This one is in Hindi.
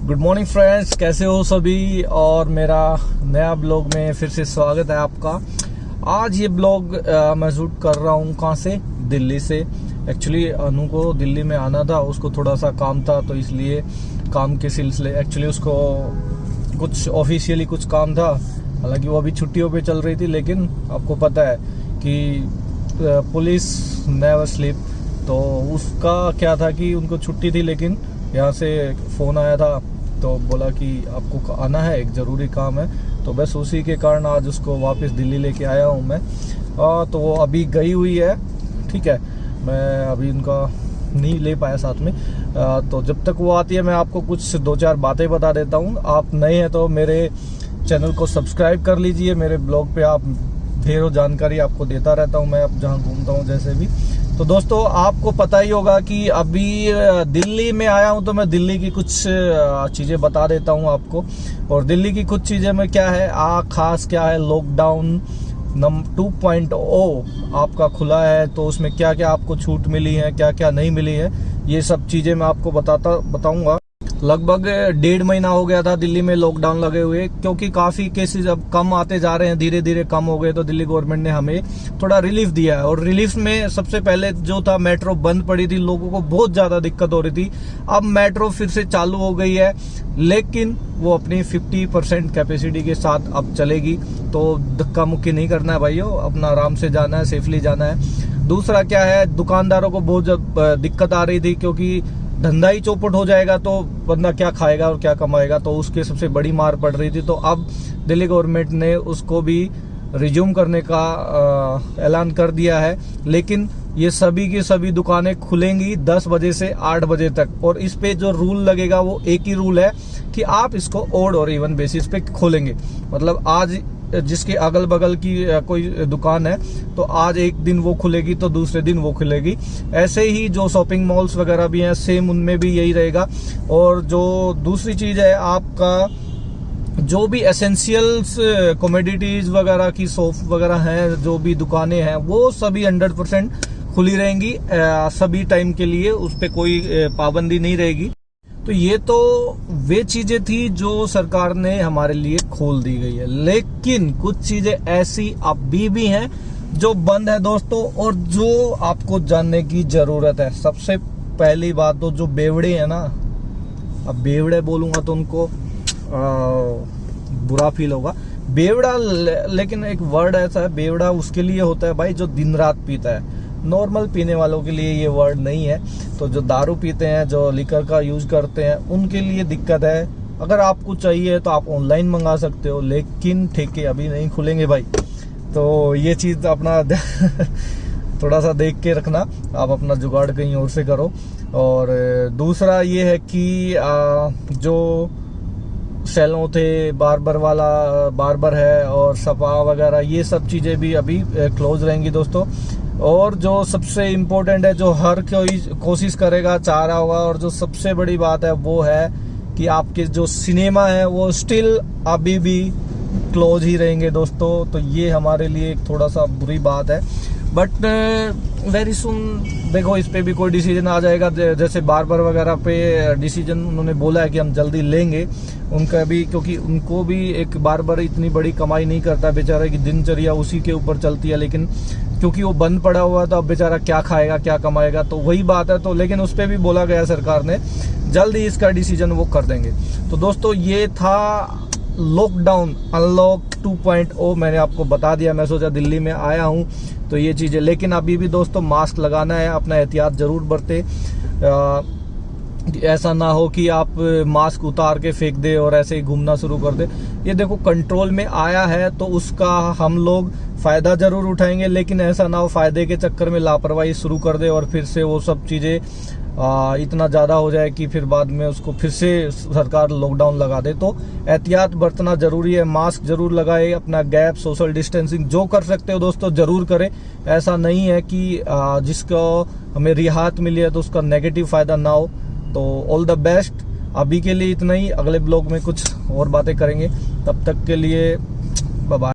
गुड मॉर्निंग फ्रेंड्स, कैसे हो सभी। और मेरा नया ब्लॉग में फिर से स्वागत है आपका। आज ये ब्लॉग मैं शूट कर रहा हूँ कहाँ से, दिल्ली से। एक्चुअली अनु को दिल्ली में आना था, उसको थोड़ा सा काम था, तो इसलिए काम के सिलसिले एक्चुअली उसको कुछ ऑफिशियली कुछ काम था। हालांकि वो अभी छुट्टियों पे चल रही थी, लेकिन आपको पता है कि पुलिस नेवर स्लीप, तो उसका क्या था कि उनको छुट्टी थी, लेकिन यहाँ से फ़ोन आया था तो बोला कि आपको आना है, एक ज़रूरी काम है। तो बस उसी के कारण आज उसको वापस दिल्ली लेके आया हूँ मैं। तो वो अभी गई हुई है, ठीक है। मैं अभी उनका नहीं ले पाया साथ में। तो जब तक वो आती है मैं आपको कुछ दो चार बातें बता देता हूँ। आप नए हैं तो मेरे चैनल को सब्सक्राइब कर लीजिए। मेरे ब्लॉग पे आप ढेरों जानकारी आपको देता रहता हूँ मैं, अब जहाँ घूमता हूँ जैसे भी। तो दोस्तों, आपको पता ही होगा कि अभी दिल्ली में आया हूँ, तो मैं दिल्ली की कुछ चीज़ें बता देता हूँ आपको। और दिल्ली की कुछ चीज़ें में क्या है खास क्या है, लॉकडाउन 2.0 आपका खुला है, तो उसमें क्या क्या आपको छूट मिली है, क्या क्या नहीं मिली है, ये सब चीज़ें मैं आपको बताऊँगा। लगभग 1.5 महीना हो गया था दिल्ली में लॉकडाउन लगे हुए, क्योंकि काफ़ी केसेस अब कम आते जा रहे हैं, धीरे धीरे कम हो गए। तो दिल्ली गवर्नमेंट ने हमें थोड़ा रिलीफ दिया है। और रिलीफ में सबसे पहले जो था, मेट्रो बंद पड़ी थी, लोगों को बहुत ज़्यादा दिक्कत हो रही थी। अब मेट्रो फिर से चालू हो गई है, लेकिन वो अपनी 50% कैपेसिटी के साथ अब चलेगी। तो धक्का मुक्की नहीं करना है भाइयों, अपना आराम से जाना है, सेफली जाना है। दूसरा क्या है, दुकानदारों को बहुत दिक्कत आ रही थी, क्योंकि धंधा ही चौपट हो जाएगा तो बंदा क्या खाएगा और क्या कमाएगा, तो उसके सबसे बड़ी मार पड़ रही थी। तो अब दिल्ली गवर्नमेंट ने उसको भी रिज्यूम करने का ऐलान कर दिया है। लेकिन ये सभी की सभी दुकानें खुलेंगी 10 बजे से 8 बजे तक। और इस पे जो रूल लगेगा वो एक ही रूल है कि आप इसको ऑड और इवन बेसिस पे खोलेंगे। मतलब आज जिसके अगल बगल की कोई दुकान है, तो आज एक दिन वो खुलेगी तो दूसरे दिन वो खुलेगी। ऐसे ही जो शॉपिंग मॉल्स वगैरह भी हैं, सेम उनमें भी यही रहेगा। और जो दूसरी चीज है, आपका जो भी एसेंशियल्स कमोडिटीज वगैरह की शॉप वगैरह हैं, जो भी दुकानें हैं, वो सभी 100% खुली रहेंगी सभी टाइम के लिए, उस पर कोई पाबंदी नहीं रहेगी। तो ये तो वे चीजें थी जो सरकार ने हमारे लिए खोल दी गई है, लेकिन कुछ चीजें ऐसी अभी भी हैं जो बंद है दोस्तों, और जो आपको जानने की जरूरत है। सबसे पहली बात तो जो बेवड़े हैं ना, अब बेवड़े बोलूंगा तो उनको बुरा फील होगा। बेवड़ा, लेकिन एक वर्ड ऐसा है, बेवड़ा उसके लिए होता है भाई जो दिन रात पीता है। नॉर्मल पीने वालों के लिए ये वर्ड नहीं है। तो जो दारू पीते हैं, जो लिकर का यूज करते हैं, उनके लिए दिक्कत है। अगर आपको चाहिए तो आप ऑनलाइन मंगा सकते हो, लेकिन ठेके अभी नहीं खुलेंगे भाई। तो ये चीज अपना थोड़ा सा देख के रखना, आप अपना जुगाड़ कहीं और से करो। और दूसरा ये है कि जो सैलून थे, बार्बर है और सपा वगैरह, ये सब चीजें भी अभी क्लोज रहेंगी दोस्तों। और जो सबसे इम्पोर्टेंट है, जो हर कोई कोशिश करेगा, चाह रहा होगा, और जो सबसे बड़ी बात है वो है कि आपके जो सिनेमा है वो स्टिल अभी भी क्लोज ही रहेंगे दोस्तों। तो ये हमारे लिए थोड़ा सा बुरी बात है, बट वेरी सुन देखो इस पे भी कोई डिसीजन आ जाएगा। जैसे बार्बर वगैरह पे डिसीजन उन्होंने बोला है कि हम जल्दी लेंगे उनका भी, क्योंकि उनको भी एक बार्बर इतनी बड़ी कमाई नहीं करता बेचारा, की दिनचर्या उसी के ऊपर चलती है। लेकिन क्योंकि वो बंद पड़ा हुआ है, तो अब बेचारा क्या खाएगा, क्या कमाएगा, तो वही बात है। तो लेकिन उस पर भी बोला गया सरकार ने जल्दी इसका डिसीजन वो कर देंगे। तो दोस्तों, ये था लॉकडाउन अनलॉक 2.0, मैंने आपको बता दिया। मैं सोचा दिल्ली में आया हूँ तो ये चीजें, लेकिन अभी भी दोस्तों मास्क लगाना है, अपना एहतियात जरूर बरते। ऐसा ना हो कि आप मास्क उतार के फेंक दे और ऐसे ही घूमना शुरू कर दे। ये देखो कंट्रोल में आया है, तो उसका हम लोग फायदा जरूर उठाएंगे, लेकिन ऐसा ना हो फायदे के चक्कर में लापरवाही शुरू कर दे और फिर से वो सब चीजें इतना ज्यादा हो जाए कि फिर बाद में उसको फिर से सरकार लॉकडाउन लगा दे। तो एहतियात बरतना जरूरी है, मास्क जरूर लगाए, अपना गैप, सोशल डिस्टेंसिंग जो कर सकते हो दोस्तों जरूर करें। ऐसा नहीं है कि जिसको हमें रियायत मिली है तो उसका नेगेटिव फायदा ना हो। तो ऑल द बेस्ट, अभी के लिए इतना ही। अगले ब्लॉग में कुछ और बातें करेंगे, तब तक के लिए बाय बाय।